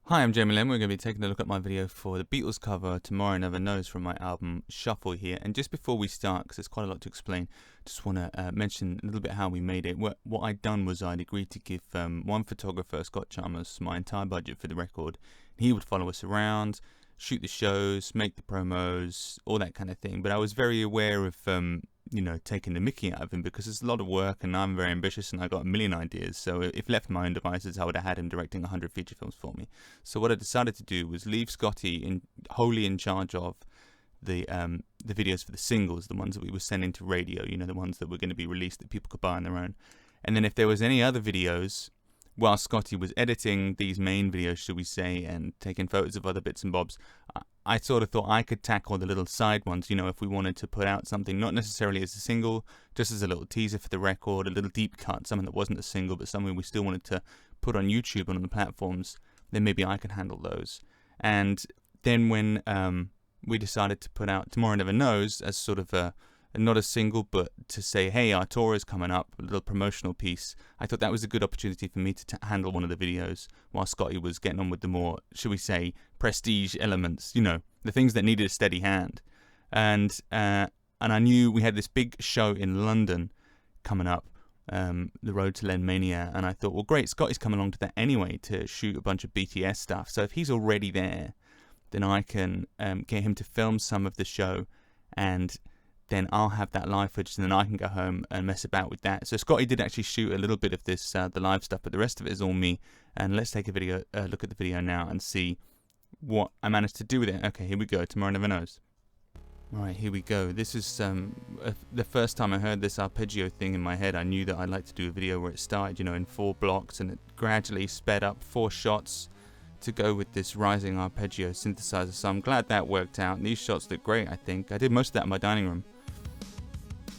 Hi, I'm Jamie Lenman. We're going to be taking a look at my video for the Beatles cover Tomorrow Never Knows from my album Shuffle here. And just before we start, because there's quite a lot to explain, just want to mention a little bit how we made it. What I'd done was I'd agreed to give one photographer, Scott Chalmers, my entire budget for the record. He would follow us around, shoot the shows, make the promos, all that kind of thing. But I was very aware of taking the mickey out of him because it's a lot of work and I'm very ambitious and I got a million ideas. So if left to my own devices, I would have had him directing 100 feature films for me. So what I decided to do was leave Scotty wholly in charge of the videos for the singles, the ones that we were sending to radio, the ones that were going to be released that people could buy on their own. And then if there was any other videos, while Scotty was editing these main videos, should we say, and taking photos of other bits and bobs, I sort of thought I could tackle the little side ones, if we wanted to put out something, not necessarily as a single, just as a little teaser for the record, a little deep cut, something that wasn't a single, but something we still wanted to put on YouTube and on the platforms, then maybe I could handle those. And then when we decided to put out Tomorrow Never Knows as sort of not a single, but to say, hey, our tour is coming up, a little promotional piece, I thought that was a good opportunity for me to handle one of the videos while Scotty was getting on with the more, shall we say, prestige elements, the things that needed a steady hand. And I knew we had this big show in London coming up, the Road to Lenmania, and I thought, well, great, Scotty's coming along to that anyway to shoot a bunch of BTS stuff. So if he's already there, then I can get him to film some of the show, and then I'll have that live footage, and then I can go home and mess about with that. So Scotty did actually shoot a little bit of this, the live stuff, but the rest of it is all me. And let's take a look at the video now and see what I managed to do with it. Okay, here we go. Tomorrow Never Knows. Alright, here we go. This is the first time I heard this arpeggio thing in my head. I knew that I'd like to do a video where it started, in 4 blocks, and it gradually sped up 4 shots to go with this rising arpeggio synthesizer. So I'm glad that worked out. And these shots look great, I think. I did most of that in my dining room.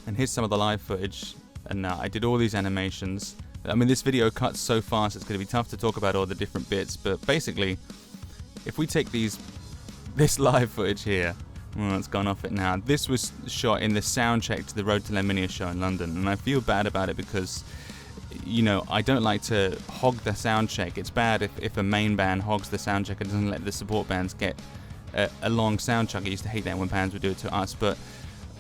And here's some of the live footage, and I did all these animations. I mean, this video cuts so fast it's going to be tough to talk about all the different bits, but basically, if we take this live footage here, well, it's gone off it now. This was shot in the sound check to the Road to Lenmania show in London, and I feel bad about it because, I don't like to hog the sound check. It's bad if a main band hogs the sound check and doesn't let the support bands get a long sound check. I used to hate that when bands would do it to us, but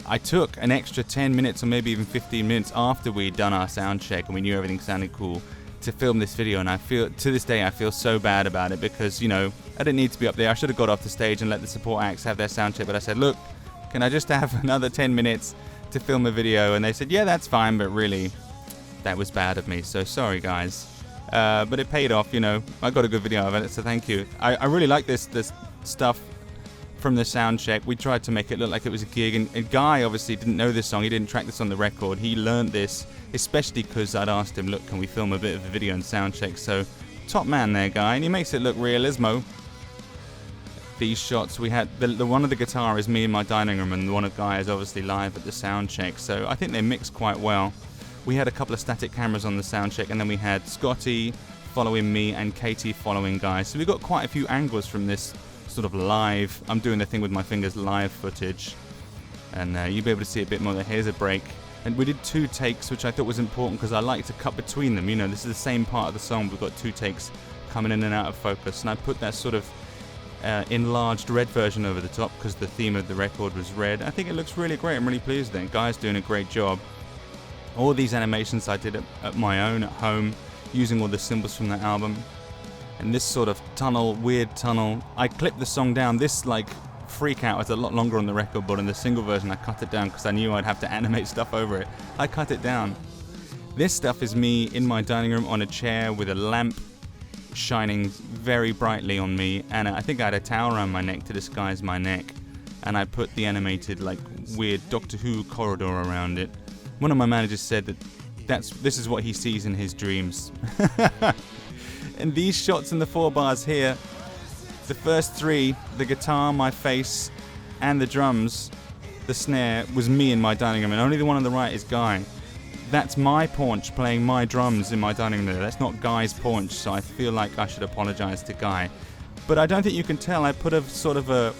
I took an extra 10 minutes or maybe even 15 minutes after we'd done our sound check and we knew everything sounded cool to film this video, and I feel, to this day, I feel so bad about it because, I didn't need to be up there. I should have got off the stage and let the support acts have their sound check, but I said, look, can I just have another 10 minutes to film a video? And they said, yeah, that's fine, but really, that was bad of me, so sorry, guys. But it paid off, I got a good video of it, so thank you. I really like this stuff from the sound check. We tried to make it look like it was a gig, and Guy obviously didn't know this song. He didn't track this on the record. He learned this, especially because I'd asked him, look, can we film a bit of a video and sound check? So top man there, Guy, and he makes it look realismo. These shots, we had the one of the guitar is me in my dining room, and the one of Guy is obviously live at the sound check, so I think they mixed quite well. We had a couple of static cameras on the sound check, and then we had Scotty following me and Katie following Guy, so we got quite a few angles from this sort of live, I'm doing the thing with my fingers, live footage, and you'll be able to see a bit more. Here's a break, and we did 2 takes, which I thought was important because I like to cut between them. This is the same part of the song, we've got 2 takes coming in and out of focus, and I put that sort of enlarged red version over the top because the theme of the record was red. I think it looks really great. I'm really pleased with it. Guy's doing a great job. All these animations I did at my own at home, using all the symbols from the album. And this sort of weird tunnel, I clipped the song down. This freak out was a lot longer on the record, but in the single version I cut it down because I knew I'd have to animate stuff over it. I cut it down. This stuff is me in my dining room on a chair with a lamp shining very brightly on me, and I think I had a towel around my neck to disguise my neck, and I put the animated weird Doctor Who corridor around it. One of my managers said that this is what he sees in his dreams. And these shots in the 4 bars here, the first 3, the guitar, my face, and the drums, the snare, was me in my dining room, and only the one on the right is Guy. That's my paunch playing my drums in my dining room. That's not Guy's paunch, so I feel like I should apologize to Guy. But I don't think you can tell. I put a sort of a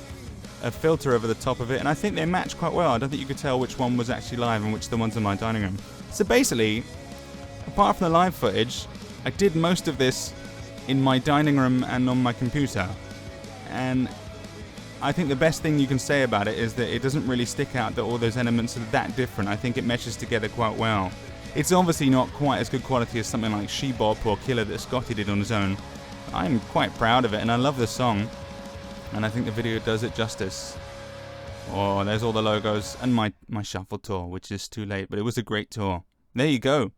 filter over the top of it, and I think they match quite well. I don't think you could tell which one was actually live and which the ones in my dining room. So basically, apart from the live footage, I did most of this in my dining room and on my computer. And I think the best thing you can say about it is that it doesn't really stick out that all those elements are that different. I think it meshes together quite well. It's obviously not quite as good quality as something like She Bop or Killer that Scotty did on his own. I'm quite proud of it, and I love the song, and I think the video does it justice. Oh, there's all the logos and my shuffle tour, which is too late, but it was a great tour. There you go.